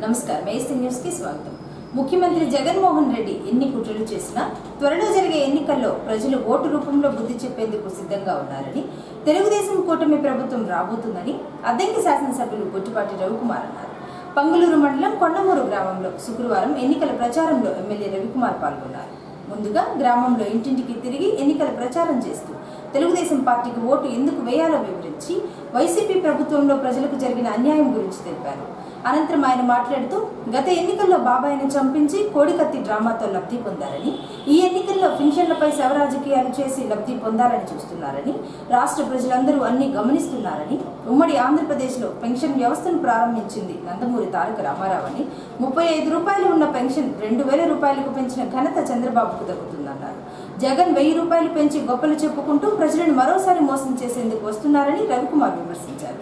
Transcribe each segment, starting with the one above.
నమస్కారం AC news కి స్వాగతం. ముఖ్యమంత్రి జగన్మోహన్ రెడ్డి ఎన్ని కుట్రలు చేసినా త్వరలో జరిగే ఎన్నికల్లో ప్రజలు ఓటు రూపంలో బుద్ధి చెప్పేందుకు సిద్ధంగా ఉన్నారని, తెలుగుదేశం కూటమి ప్రభుత్వం రాబోతుందని అద్దంకి శాసనసభ్యులు బొట్టిపాటి రవికుమార్ అన్నారు. పంగులూరు మండలం కొండమూరు గ్రామంలో శుక్రవారం ఎన్నికల ప్రచారంలో ఎమ్మెల్యే రవికుమార్ పాల్గొన్నారు. ముందుగా గ్రామంలో ఇంటింటికి తిరిగి ఎన్నికల ప్రచారం చేస్తూ తెలుగుదేశం పార్టీకి ఓటు ఎందుకు వేయాలో వివరించి వైసీపీ ప్రభుత్వంలో ప్రజలకు జరిగిన అన్యాయం గురించి తెలిపారు. అనంతరం ఆయన మాట్లాడుతూ గత ఎన్నికల్లో బాబాయిని చంపించి కోడికత్తి డ్రామాతో లబ్ధి పొందారని, ఈ ఎన్నికల్లో పెన్షన్లపై శవరాజకీయాలు చేసి లబ్ధి పొందాలని చూస్తున్నారని, రాష్ట్ర ప్రజలందరూ అన్ని గమనిస్తున్నారని, ఉమ్మడి ఆంధ్రప్రదేశ్లో పెన్షన్ వ్యవస్థను ప్రారంభించింది నందమూరి తారక రామారావు అని, 35 రూపాయలు ఉన్న పెన్షన్ 2000 రూపాయలకు పెంచిన ఘనత చంద్రబాబుకు దక్కుతుందన్నారు. జగన్ 1000 రూపాయలు పెంచి గొప్పలు చెప్పుకుంటూ ప్రజలను మరోసారి మోసం చేసేందుకు వస్తున్నారని రవికుమార్ విమర్శించారు.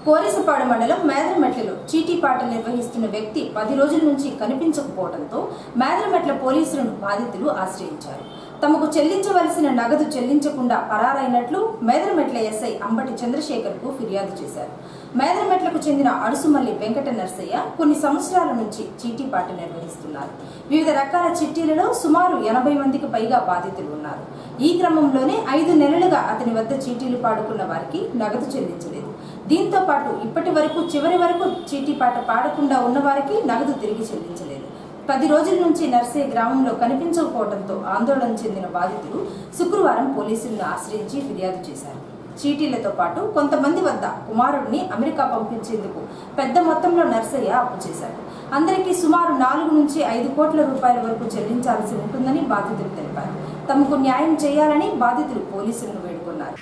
కోరిసపాడు మండలం మేదరమెట్లలో చీటీపాటలు నిర్వహిస్తున్న వ్యక్తి 10 రోజుల నుంచి కనిపించకపోవడంతో మేదరమెట్ల పోలీసులను బాధితులు ఆశ్రయించారు. తమకు చెల్లించవలసిన నగదు చెల్లించకుండా పరారైనట్లు మేదరమెట్ల ఎస్ఐ అంబటి చంద్రశేఖర్ కు ఫిర్యాదు చేశారు. మేదరమెట్లకు చెందిన అడుసుమల్లి వెంకట నర్సయ్య కొన్ని సంవత్సరాల నుంచి చీటీపాట నిర్వహిస్తున్నారు. వివిధ రకాల చిట్టీలలో సుమారు 80 మందికి పైగా బాధితులు ఉన్నారు. ఈ క్రమంలోనే 5 నెలలుగా అతని వద్ద చీటీలు పాడుకున్న వారికి నగదు చెల్లించలేదు. దీంతో పాటు ఇప్పటి వరకు చివరి వరకు చీటీపాట పాడకుండా ఉన్న వారికి నగదు తిరిగి చెల్లించలేదు. 10 రోజుల నుంచి నర్సయ్య గ్రామంలో కనిపించకపోవడంతో ఆందోళన చెందిన బాధితులు శుక్రవారం పోలీసులను ఆశ్రయించి ఫిర్యాదు చేశారు. చీటీలతో పాటు కొంతమంది వద్ద కుమారుడిని అమెరికా పంపించేందుకు పెద్ద మొత్తంలో నర్సయ్య అప్పు చేశారు. అందరికీ సుమారు 4 నుంచి 5 కోట్ల రూపాయల వరకు చెల్లించాల్సి ఉంటుందని బాధితులు తెలిపారు. తమకు న్యాయం చేయాలని బాధితులు పోలీసులను వేడుకున్నారు.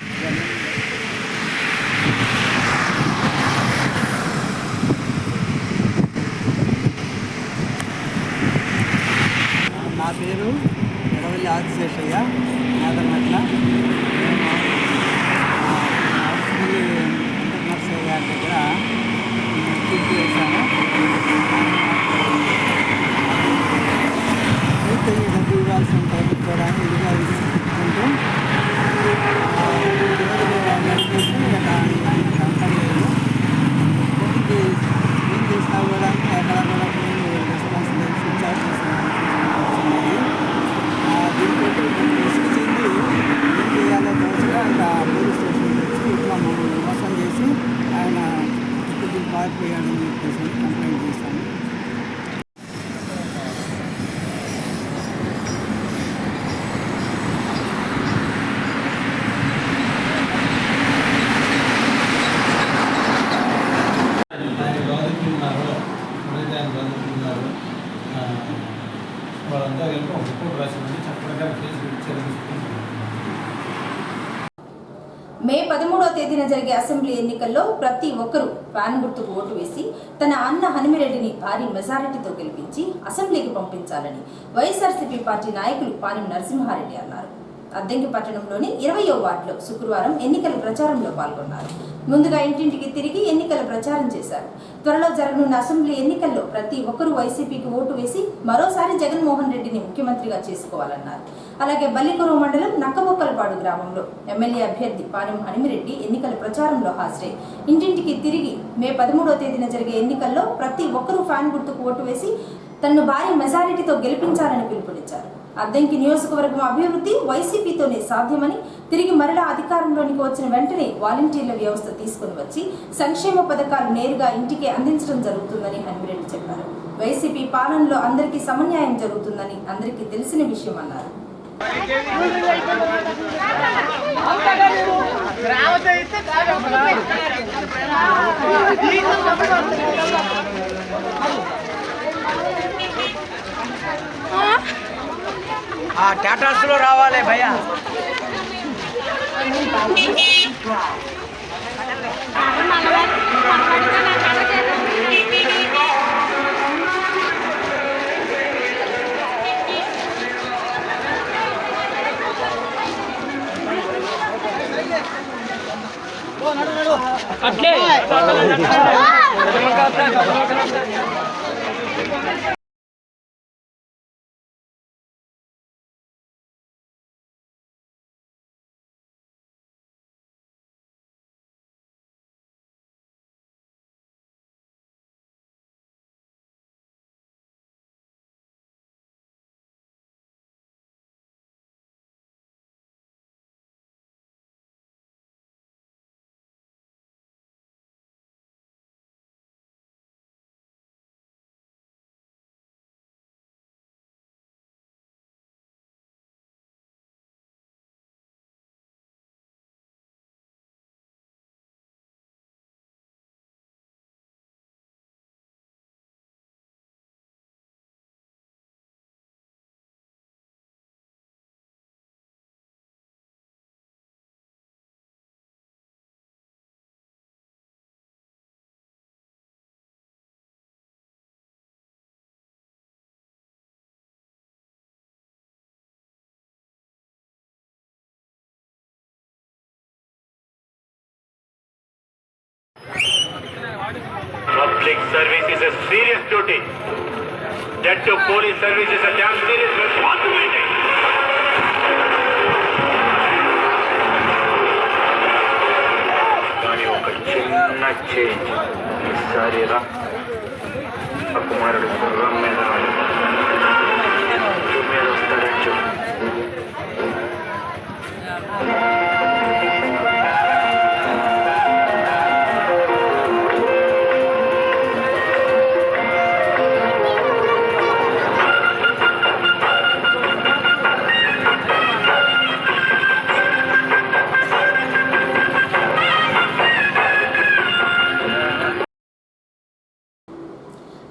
నా పేరు ఎడవల్లి ఆదిశేషయ్య. మేదరమెట్ల నర్సయ్య గారి దగ్గర చీటీ వేశాను. డబ్బు ఇవ్వాల్సి ఉంటుంది కూడా ఇదిగా ఇచ్చుకుంటూ కంపెనీలు కోర్టుకి ఏం చేసినా కూడా ఎక్కడ కూడా రెస్పాన్స్ లేదు. స్విచ్ ఆఫ్ దీంతో విసుగు చెంది ఏం చేయాలో తోచగా ఇంకా పోలీస్ స్టేషన్కి వచ్చి ఇట్లా మమ్మల్ని మోసం చేసి ఆయన ఇప్పటికి పారిపోయాడని చెప్పేసి కంప్లైంట్ చేశాను. వాళ్ళంతా కలిపి ఒక రిపోర్ట్ రాసిందని చెప్పకుండా కేసు మే 13వ తేదీన జరిగే అసెంబ్లీ ఎన్నికల్లో ప్రతి ఒక్కరూ ఫ్యాన్ గుర్తుకు ఓటు వేసి తన అన్న హనుమిరెడ్డిని భారీ మెజారిటీతో గెలిపించి అసెంబ్లీకి పంపించాలని వైఎస్ఆర్సీపీ పార్టీ నాయకులు పానెం నరసింహారెడ్డి అన్నారు. అద్దంకి పట్టణంలోని 20వ వార్డులో శుక్రవారం ఎన్నికల ప్రచారంలో పాల్గొన్నారు. ముందుగా ఇంటింటికి తిరిగి ఎన్నికల ప్రచారం చేశారు. త్వరలో జరగనున్న అసెంబ్లీ ఎన్నికల్లో ప్రతి ఒక్కరూ వైసీపీకి ఓటు వేసి మరోసారి జగన్మోహన్ రెడ్డిని ముఖ్యమంత్రిగా చేసుకోవాలన్నారు. అలాగే బల్లికొరువు మండలం నక్కబొక్కలపాడు గ్రామంలో ఎమ్మెల్యే అభ్యర్థి పానెం హనుమిరెడ్డి ఎన్నికల ప్రచారంలో హాజరై ఇంటింటికి తిరిగి మే 13వ తేదీన జరిగే ఎన్నికల్లో ప్రతి ఒక్కరూ ఫ్యాన్ గుర్తుకు ఓటు వేసి తనను భారీ మెజారిటీతో గెలిపించాలని పిలుపునిచ్చారు. అద్దంకి నియోజకవర్గం అభివృద్ధి వైసీపీతోనే సాధ్యమని, తిరిగి మరలా అధికారంలోనికి వచ్చిన వెంటనే వాలంటీర్ల వ్యవస్థ తీసుకుని వచ్చి సంక్షేమ పథకాలు నేరుగా ఇంటికి అందించడం జరుగుతుందని హనుమిరెడ్డి చెప్పారు. వైసీపీ పాలనలో అందరికీ సమన్యాయం జరుగుతుందని అందరికీ తెలిసిన విషయం అన్నారు. టాటాస్ లో రావాలి భయ్యా. అట్లే Public service is a serious duty. That to police service is a damn serious responsibility. కానీ ఒక చిన్న చేంజ్ ఈసారి కుమారుడు గుర్రం మీద వస్తాడని చెప్పు.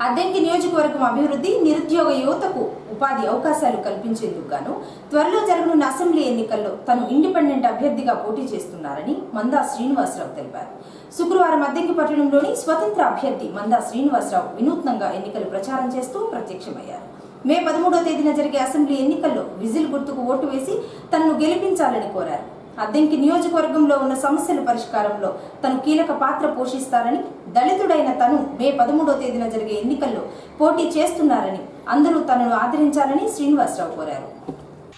అద్దెంకి నియోజకవర్గం అభివృద్ధి, నిరుద్యోగ యువతకు ఉపాధి అవకాశాలు కల్పించేందుకు గాను త్వరలో జరగనున్న అసెంబ్లీ ఎన్నికల్లో తను ఇండిపెండెంట్ అభ్యర్థిగా పోటీ చేస్తున్నారని మందా శ్రీనివాసరావు తెలిపారు. శుక్రవారం అద్దెంకి పట్టణంలోని స్వతంత్ర అభ్యర్థి మందా శ్రీనివాసరావు వినూత్నంగా ఎన్నికలు ప్రచారం చేస్తూ ప్రత్యక్షమయ్యారు. మే 13వ తేదీన జరిగే అసెంబ్లీ ఎన్నికల్లో విజిల్ గుర్తుకు ఓటు వేసి తనను గెలిపించాలని కోరారు. అద్దెంకి నియోజకవర్గంలో ఉన్న సమస్యల పరిష్కారంలో తను కీలక పాత్ర పోషిస్తారని, దళితుడైన తను మే 13వ తేదీన జరిగే ఎన్నికల్లో పోటీ చేస్తున్నారని, అందరూ తనను ఆదరించాలని శ్రీనివాసరావు కోరారు.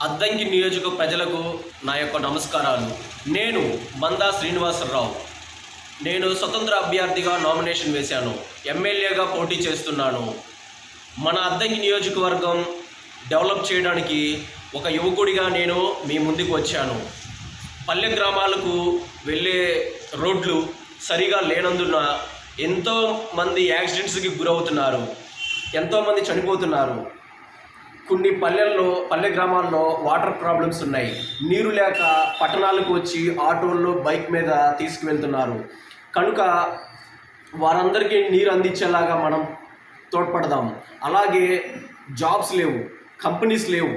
అద్దంకి నియోజక ప్రజలకు నా యొక్క నమస్కారాలు. నేను మందా శ్రీనివాసరావు. నేను స్వతంత్ర అభ్యర్థిగా నామినేషన్ వేశాను. ఎమ్మెల్యేగా పోటీ చేస్తున్నాను. మన అద్దంకి నియోజకవర్గం డెవలప్ చేయడానికి ఒక యువకుడిగా నేను మీ ముందుకు వచ్చాను. పల్లె గ్రామాలకు వెళ్ళే రోడ్లు సరిగా లేనందున ఎంతోమంది యాక్సిడెంట్స్కి గురవుతున్నారు, ఎంతోమంది చనిపోతున్నారు. కొన్ని పల్లె గ్రామాల్లో వాటర్ ప్రాబ్లమ్స్ ఉన్నాయి. నీరు లేక పట్టణాలకు వచ్చి ఆటోల్లో బైక్ మీద తీసుకువెళ్తున్నారు. కనుక వారందరికీ నీరు అందించేలాగా మనం తోడ్పడదాం. అలాగే జాబ్స్ లేవు, కంపెనీస్ లేవు,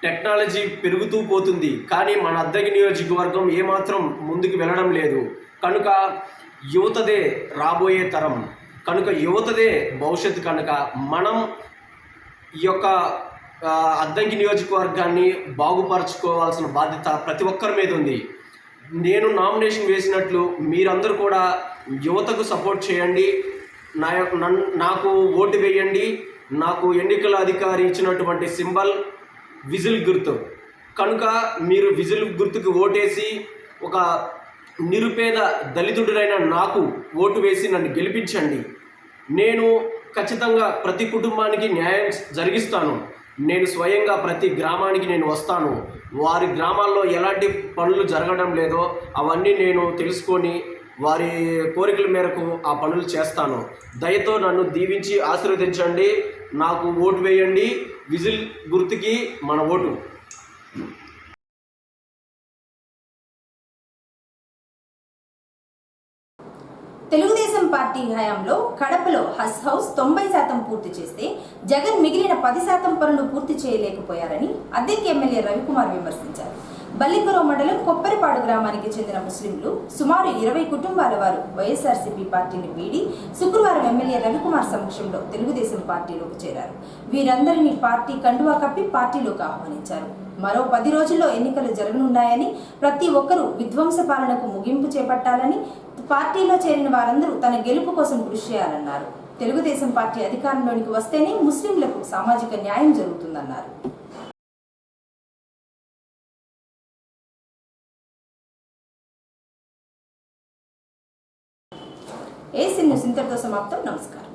టెక్నాలజీ పెరుగుతూ పోతుంది. కానీ మన అద్దెంకి నియోజకవర్గం ఏమాత్రం ముందుకు వెళ్ళడం లేదు. కనుక యువతదే రాబోయే తరం, కనుక యువతదే భవిష్యత్తు. కనుక మనం ఈ యొక్క అద్దెంకి నియోజకవర్గాన్ని బాగుపరచుకోవాల్సిన బాధ్యత ప్రతి ఒక్కరి మీద ఉంది. నేను నామినేషన్ వేసినట్లు మీరందరూ కూడా యువతకు సపోర్ట్ చేయండి. నాకు ఓటు వేయండి. నాకు ఎన్నికల అధికారి ఇచ్చినటువంటి సింబల్ విజిల్ గుర్తు. కనుక మీరు విజిల్ గుర్తుకు ఓటేసి ఒక నిరుపేద దళితుడినైన నాకు ఓటు వేసి నన్ను గెలిపించండి. నేను ఖచ్చితంగా ప్రతి కుటుంబానికి న్యాయం జరిగిస్తాను. నేను స్వయంగా ప్రతి గ్రామానికి నేను వస్తాను. వారి గ్రామాల్లో ఎలాంటి పనులు జరగడం లేదో అవన్నీ నేను తెలుసుకొని వారి కోరికల మేరకు ఆ పనులు చేస్తాను. దయతో నన్ను దీవించి ఆశీర్వదించండి. నాకు ఓటు వేయండి. విజిల్ గుర్తుకి మన ఓటు. తెలుగుదేశం పార్టీ హయాంలో కడపలో హౌస్ 90% పూర్తి చేస్తే జగన్ మిగిలిన 10% పనులు పూర్తి చేయలేకపోయారని అద్దెంకి ఎమ్మెల్యే రవికుమార్ విమర్శించారు. బల్లికరో మండలం కొప్పరిపాడు గ్రామానికి చెందిన ముస్లింలు సుమారు 20 కుటుంబాల వారు వైఎస్ఆర్సీపీ పార్టీని వీడి శుక్రవారం ఎమ్మెల్యే రవికుమార్ సమక్షంలో తెలుగుదేశం పార్టీలోకి చేరారు. వీరందరినీ పార్టీ కండువా కప్పి పార్టీలోకి ఆహ్వానించారు. మరో 10 రోజుల్లో ఎన్నికలు జరగనున్నాయని, ప్రతి ఒక్కరూ విధ్వంస పాలనకు ముగింపు చేపట్టాలని, పార్టీలో చేరిన వారందరూ తన గెలుపు కోసం కృషి చేయాలన్నారు. తెలుగుదేశం పార్టీ అధికారంలోనికి వస్తేనే ముస్లింలకు సామాజిక న్యాయం జరుగుతుందన్నారు. ఏసీ న్యూస్ ఇంతటితో సమాప్తం. నమస్కారం.